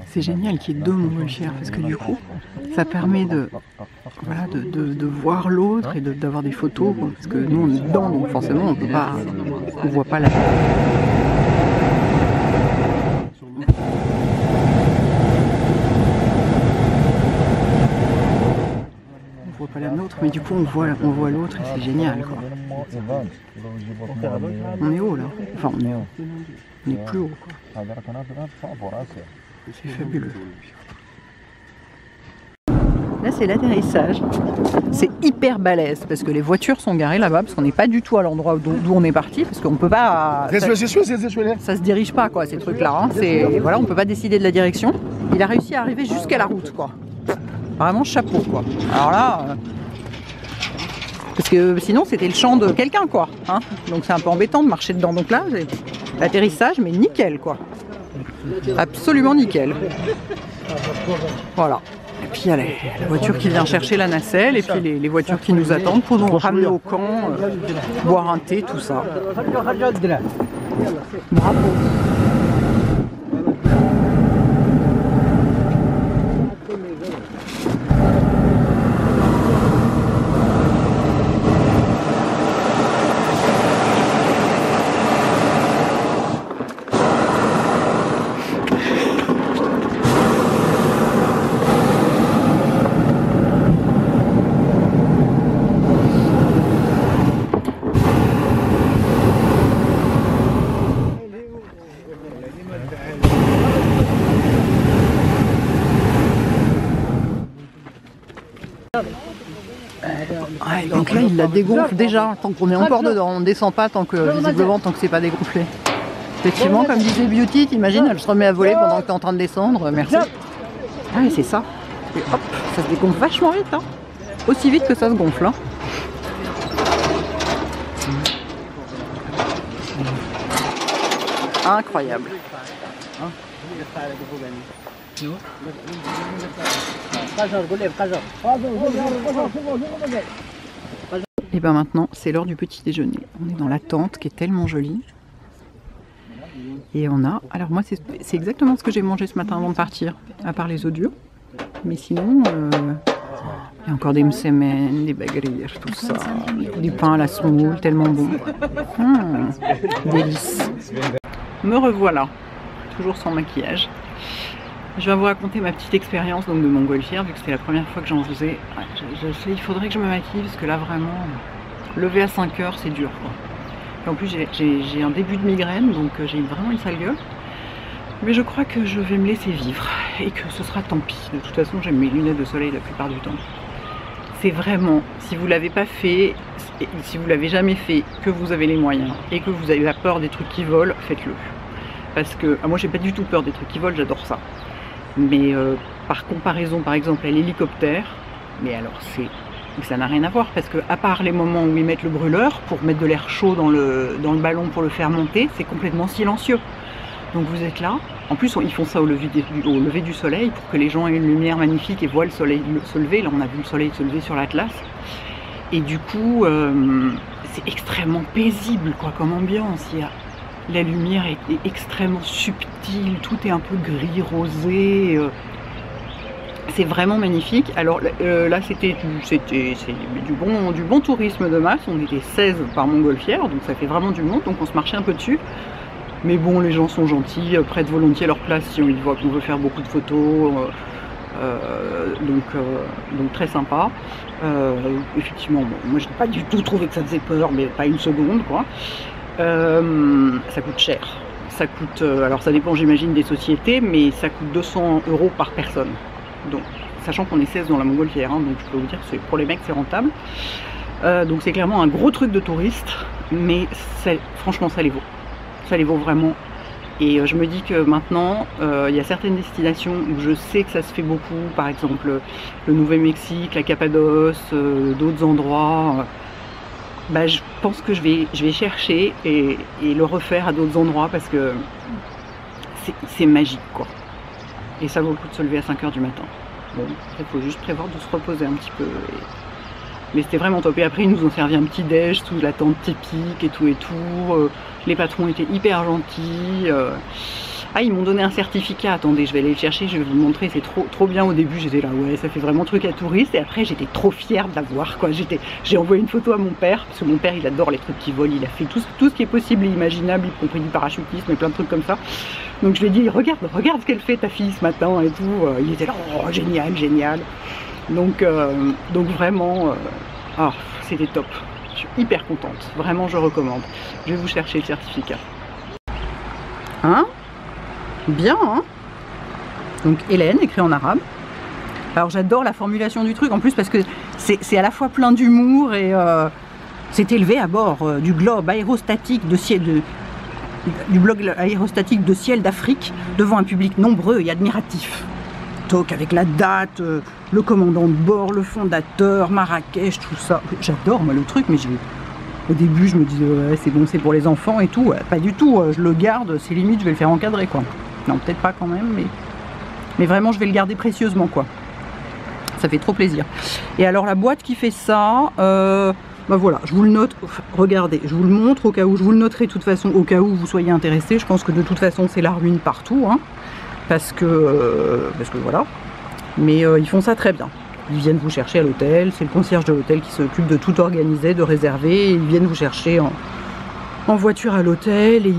C'est génial qu'il y ait deux montgolfières parce que du coup, ça permet de voir l'autre et d'avoir des photos. Parce que nous, on est dedans, donc forcément, on peut pas, on voit pas la. On voit pas la nôtre, mais du coup, on voit l'autre et c'est génial, quoi. On est haut là. Enfin, on est haut. On est plus haut, quoi. C'est fabuleux. Là, c'est l'atterrissage. C'est hyper balèze parce que les voitures sont garées là-bas parce qu'on n'est pas du tout à l'endroit d'où on est parti parce qu'on peut pas. Ça se dirige pas, quoi, ces trucs-là. Hein. Voilà, on peut pas décider de la direction. Il a réussi à arriver jusqu'à la route, quoi. Vraiment chapeau, quoi. Alors là. Parce que sinon c'était le champ de quelqu'un, quoi. Hein, donc c'est un peu embêtant de marcher dedans. Donc là, l'atterrissage, mais nickel, quoi. Absolument nickel. Voilà. Et puis il y a la voiture qui vient chercher la nacelle et puis les voitures qui nous attendent pour nous ramener au camp, boire un thé, tout ça. Bravo. Ouais, donc là il la dégonfle déjà, tant qu'on est encore dedans, on ne descend pas tant que visiblement tant que c'est pas dégonflé. Effectivement, comme disait Beauty, t'imagines, elle se remet à voler pendant que t'es en train de descendre, merci. Ah et c'est ça. Et hop, ça se dégonfle vachement vite, hein. Aussi vite que ça se gonfle. Hein. Incroyable. Et bien maintenant, c'est l'heure du petit déjeuner. On est dans la tente qui est tellement jolie. Et on a... Alors moi, c'est exactement ce que j'ai mangé ce matin avant de partir, à part les œufs durs. Mais sinon, il y a encore des msemen, des bagrières, tout ça. Du pain à la semoule, tellement bon. Délice. Me revoilà, toujours sans maquillage. Je vais vous raconter ma petite expérience donc, de montgolfière, vu que c'était la première fois que j'en faisais. Il faudrait que je me maquille, parce que là vraiment, lever à 5 heures, c'est dur, quoi. Et en plus, j'ai un début de migraine, donc j'ai vraiment une sale gueule. Mais je crois que je vais me laisser vivre, et que ce sera tant pis. De toute façon, j'aime mes lunettes de soleil la plupart du temps. C'est vraiment, si vous ne l'avez pas fait, si vous ne l'avez jamais fait, que vous avez les moyens, et que vous avez la peur des trucs qui volent, faites-le. Parce que moi, j'ai pas du tout peur des trucs qui volent, j'adore ça. Mais par comparaison, par exemple, à l'hélicoptère, mais alors ça n'a rien à voir parce que à part les moments où ils mettent le brûleur pour mettre de l'air chaud dans le ballon pour le faire monter, c'est complètement silencieux. Donc vous êtes là. En plus, ils font ça au lever du soleil pour que les gens aient une lumière magnifique et voient le soleil se lever. Là, on a vu le soleil se lever sur l'Atlas. Et du coup, c'est extrêmement paisible quoi, comme ambiance. La lumière est extrêmement subtile, tout est un peu gris, rosé. C'est vraiment magnifique. Alors là, c'était du bon tourisme de masse. On était 16 par montgolfière, donc ça fait vraiment du monde. Donc on se marchait un peu dessus. Mais bon, les gens sont gentils, prêtent volontiers leur place si ils voient qu'on veut faire beaucoup de photos. Donc très sympa. Effectivement, bon, moi je n'ai pas du tout trouvé que ça faisait peur, mais pas une seconde quoi. Ça coûte cher. Ça coûte, alors ça dépend j'imagine des sociétés, mais ça coûte 200 € par personne. Donc, sachant qu'on est 16 dans la montgolfière, hein, donc je peux vous dire que pour les mecs c'est rentable. Donc c'est clairement un gros truc de touriste, mais franchement ça les vaut. Ça les vaut vraiment. Et je me dis que maintenant, il y a certaines destinations où je sais que ça se fait beaucoup, par exemple le Nouveau-Mexique, la Cappadoce, d'autres endroits. Bah, je pense que je vais chercher et le refaire à d'autres endroits parce que c'est magique quoi. Et ça vaut le coup de se lever à 5 h du matin. Bon, il faut juste prévoir de se reposer un petit peu. Mais c'était vraiment top. Et après, ils nous ont servi un petit déj sous la tente typique et tout et tout. Les patrons étaient hyper gentils. Ah, ils m'ont donné un certificat. Attendez, je vais aller le chercher, je vais vous le montrer. C'est trop bien. Au début, j'étais là, ouais, ça fait vraiment truc à touriste. Et après, j'étais trop fière de l'avoir, quoi. J'ai envoyé une photo à mon père, parce que mon père, il adore les trucs qui volent. Il a fait tout ce qui est possible et imaginable, y compris du parachutisme et plein de trucs comme ça. Donc, je lui ai dit, regarde ce qu'elle fait, ta fille, ce matin et tout. Il était là, oh, génial, génial. Donc vraiment, c'était top. Je suis hyper contente. Vraiment, je recommande. Je vais vous chercher le certificat. Hein? Bien, hein? Donc Hélène, écrit en arabe. Alors j'adore la formulation du truc, en plus parce que c'est à la fois plein d'humour et c'est élevé à bord du globe aérostatique de ciel d'Afrique devant un public nombreux et admiratif. Donc avec la date, le commandant de bord, le fondateur, Marrakech, tout ça. J'adore moi le truc, mais au début je me disais ouais, c'est bon, c'est pour les enfants et tout. Pas du tout, je le garde, c'est limite je vais le faire encadrer quoi. Non, peut-être pas quand même, mais vraiment je vais le garder précieusement quoi. Ça fait trop plaisir. Et alors la boîte qui fait ça, bah voilà, je vous le note, regardez, je vous le montre au cas où, je vous le noterai de toute façon au cas où vous soyez intéressé. Je pense que de toute façon c'est la ruine partout, hein, parce que voilà. Mais ils font ça très bien. Ils viennent vous chercher à l'hôtel, c'est le concierge de l'hôtel qui s'occupe de tout organiser, de réserver. Et ils viennent vous chercher en voiture à l'hôtel et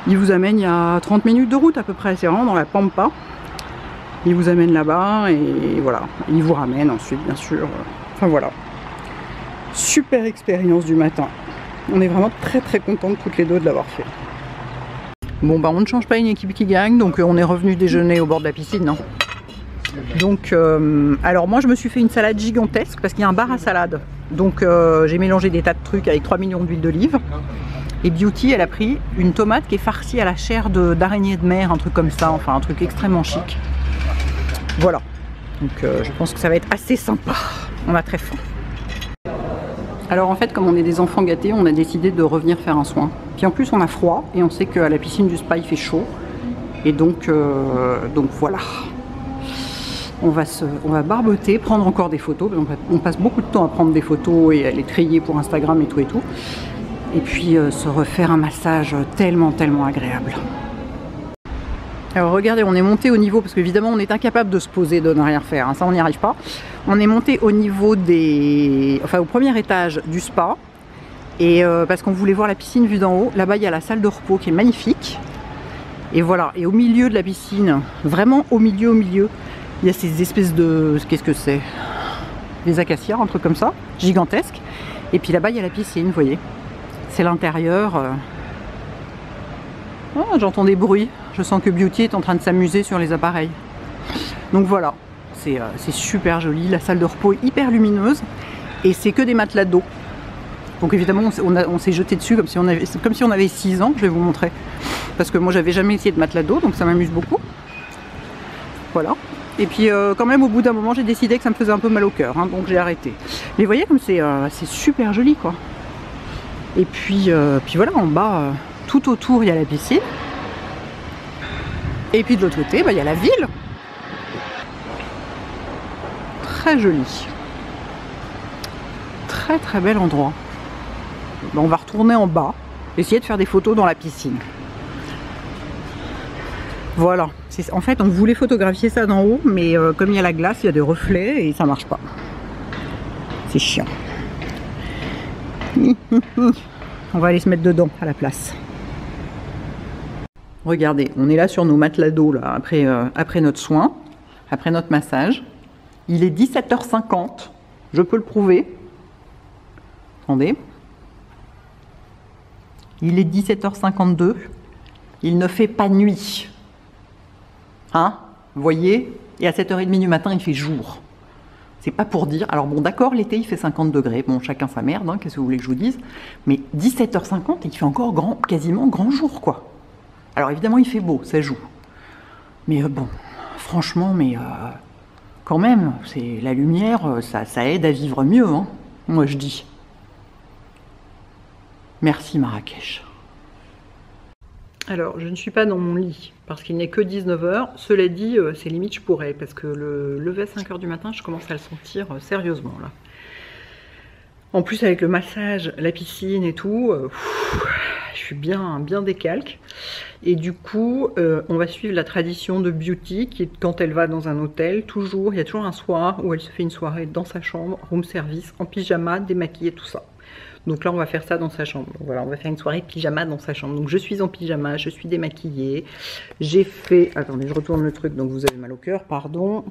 il vous amène, il y a 30 minutes de route à peu près, c'est vraiment dans la Pampa. Il vous amène là-bas et voilà, il vous ramène ensuite bien sûr. Enfin voilà, super expérience du matin. On est vraiment très très contentes toutes les deux de l'avoir fait. Bon bah on ne change pas une équipe qui gagne, donc on est revenu déjeuner au bord de la piscine. Hein. Donc alors moi je me suis fait une salade gigantesque parce qu'il y a un bar à salade. Donc j'ai mélangé des tas de trucs avec 3 millions d'huile d'olive. Et Beauty, elle a pris une tomate qui est farcie à la chair d'araignée de mer, un truc comme ça, enfin un truc extrêmement chic. Voilà. Donc je pense que ça va être assez sympa. On a très faim. Alors en fait, comme on est des enfants gâtés, on a décidé de revenir faire un soin. Puis en plus, on a froid et on sait qu'à la piscine du spa, il fait chaud. Et donc voilà. On va barboter, prendre encore des photos. On passe beaucoup de temps à prendre des photos et à les trier pour Instagram et tout et tout. Et puis se refaire un massage tellement agréable. Alors regardez, on est monté au niveau, parce qu'évidemment on est incapable de se poser, de ne rien faire, hein, ça on n'y arrive pas. On est monté au niveau au premier étage du spa, et parce qu'on voulait voir la piscine vue d'en haut. Là-bas il y a la salle de repos qui est magnifique. Et voilà, et au milieu de la piscine, vraiment au milieu, il y a ces espèces de... Qu'est-ce que c'est? Des acacias, un truc comme ça, gigantesque. Et puis là-bas il y a la piscine, vous voyez. C'est l'intérieur. Oh, j'entends des bruits. Je sens que Beauty est en train de s'amuser sur les appareils. Donc voilà, c'est super joli. La salle de repos est hyper lumineuse. Et c'est que des matelas d'eau. Donc évidemment, on s'est jeté dessus comme si on avait 6 ans. Je vais vous montrer. Parce que moi, j'avais jamais essayé de matelas d'eau, donc ça m'amuse beaucoup. Voilà. Et puis quand même, au bout d'un moment, j'ai décidé que ça me faisait un peu mal au cœur. Hein, donc j'ai arrêté. Mais vous voyez comme c'est super joli, quoi. Et puis voilà, en bas, tout autour, il y a la piscine. Et puis de l'autre côté, il y a la ville. Très jolie. très très bel endroit. Bon, on va retourner en bas, essayer de faire des photos dans la piscine. Voilà, en fait on voulait photographier ça d'en haut, mais comme il y a la glace, il y a des reflets et ça marche pas. C'est chiant. On va aller se mettre dedans à la place. Regardez, on est là sur nos matelas d'eau là, après notre soin, après notre massage. Il est 17h50, je peux le prouver. Attendez. Il est 17h52, il ne fait pas nuit. Hein? Vous voyez? Et à 7h30 du matin, il fait jour. C'est pas pour dire. Alors bon, d'accord, l'été, il fait 50 degrés. Bon, chacun sa merde, hein, qu'est-ce que vous voulez que je vous dise? Mais 17h50, il fait encore quasiment grand jour, quoi. Alors évidemment, il fait beau, ça joue. Mais bon, franchement, quand même, c'est la lumière, ça aide à vivre mieux, hein, moi je dis. Merci Marrakech. Alors, je ne suis pas dans mon lit parce qu'il n'est que 19h. Cela dit, c'est limite je pourrais parce que le lever à 5h du matin, je commence à le sentir sérieusement là. En plus avec le massage, la piscine et tout, je suis bien décalque. Et du coup, on va suivre la tradition de Beauty qui, quand elle va dans un hôtel, il y a toujours un soir où elle se fait une soirée dans sa chambre, room service, en pyjama, démaquillée, tout ça. Donc là, on va faire ça dans sa chambre. Donc voilà, on va faire une soirée pyjama dans sa chambre. Donc je suis en pyjama, je suis démaquillée. J'ai fait... Attendez, je retourne le truc, donc vous avez mal au cœur, pardon.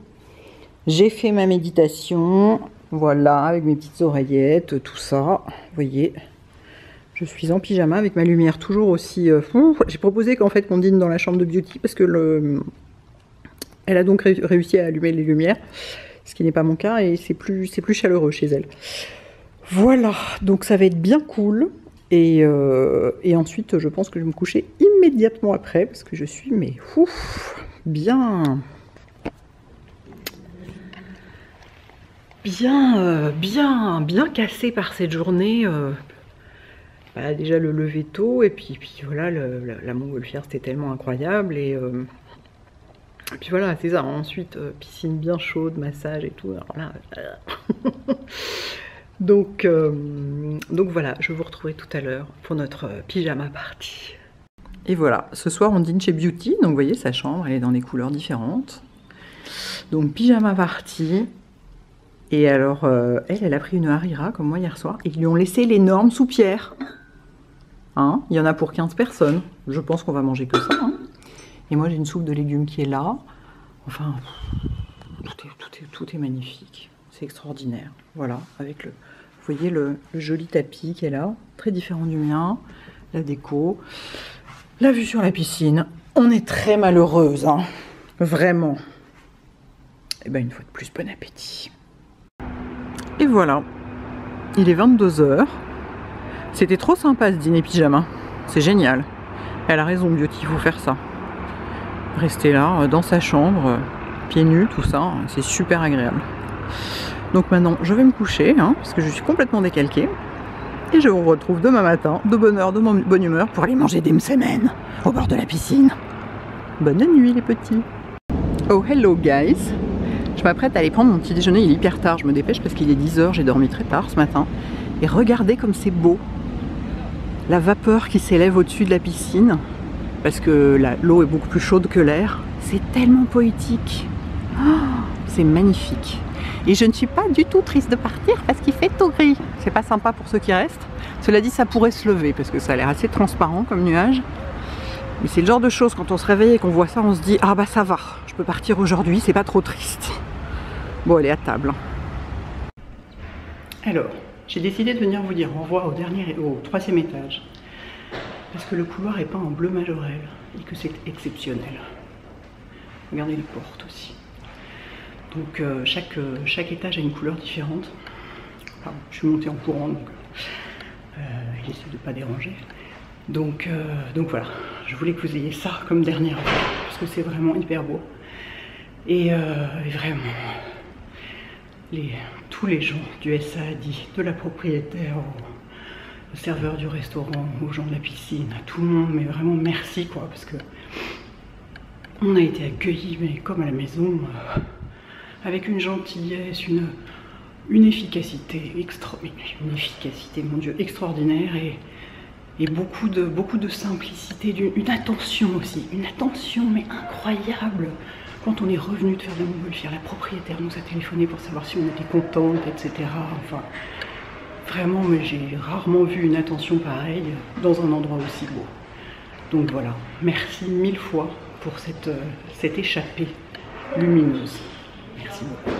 J'ai fait ma méditation, voilà, avec mes petites oreillettes, tout ça. Vous voyez, je suis en pyjama avec ma lumière toujours aussi... J'ai proposé qu'en fait qu'on dîne dans la chambre de Beauty parce que elle a donc réussi à allumer les lumières, ce qui n'est pas mon cas, et c'est plus chaleureux chez elle. Voilà, donc ça va être bien cool. Et ensuite, je pense que je vais me coucher immédiatement après, parce que je suis, bien cassée par cette journée. Déjà le lever tôt, et puis voilà, la montgolfière, c'était tellement incroyable. Et puis voilà, c'est ça. Ensuite, piscine bien chaude, massage et tout. Alors là... Donc voilà, je vous retrouverai tout à l'heure pour notre pyjama party. Et voilà, ce soir on dîne chez Beauty, donc vous voyez sa chambre, elle est dans des couleurs différentes. Donc pyjama party. Et alors, elle a pris une harira comme moi hier soir, et ils lui ont laissé l'énorme soupière. Hein, il y en a pour 15 personnes, je pense qu'on va manger que ça. Hein. Et moi j'ai une soupe de légumes qui est là. Enfin, tout est magnifique. C'est extraordinaire. Voilà, avec vous voyez le joli tapis qui est là, très différent du mien, la déco, la vue sur la piscine. On est très malheureuse, hein, vraiment. Et bien une fois de plus, bon appétit. Et voilà, il est 22h. C'était trop sympa ce dîner pyjama, c'est génial. Elle a raison, Beauty, il faut faire ça. Rester là, dans sa chambre, pieds nus, tout ça, c'est super agréable. Donc maintenant, je vais me coucher, hein, parce que je suis complètement décalquée. Et je vous retrouve demain matin, de bonne heure, de bonne humeur, pour aller manger des msemen au bord de la piscine. Bonne nuit les petits. Oh hello guys. Je m'apprête à aller prendre mon petit déjeuner, il est hyper tard, je me dépêche parce qu'il est 10h, j'ai dormi très tard ce matin. Et regardez comme c'est beau. La vapeur qui s'élève au-dessus de la piscine, parce que l'eau est beaucoup plus chaude que l'air. C'est tellement poétique. Oh, c'est magnifique. Et je ne suis pas du tout triste de partir parce qu'il fait tout gris. C'est pas sympa pour ceux qui restent. Cela dit, ça pourrait se lever parce que ça a l'air assez transparent comme nuage. Mais c'est le genre de choses, quand on se réveille et qu'on voit ça, on se dit « Ah bah ça va, je peux partir aujourd'hui, c'est pas trop triste. » Bon, elle est à table. Alors, j'ai décidé de venir vous dire au revoir au 3e étage. Parce que le couloir est peint en bleu majorel et que c'est exceptionnel. Regardez les portes aussi. Donc chaque étage a une couleur différente. Enfin, je suis montée en courant, donc j'essaie de ne pas déranger. Donc voilà, je voulais que vous ayez ça comme dernière fois, parce que c'est vraiment hyper beau. Et vraiment, tous les gens du SAD, de la propriétaire au serveur du restaurant, aux gens de la piscine, à tout le monde, mais vraiment merci quoi, parce que on a été accueillis mais comme à la maison. Avec une gentillesse, une efficacité mon Dieu, extraordinaire et beaucoup de simplicité, une attention aussi, une attention mais incroyable. Quand on est revenu de faire de la montgolfière, la propriétaire nous a téléphoné pour savoir si on était contente, etc. Enfin, vraiment, mais j'ai rarement vu une attention pareille dans un endroit aussi beau. Donc voilà, merci 1000 fois pour cette échappée lumineuse. Merci beaucoup.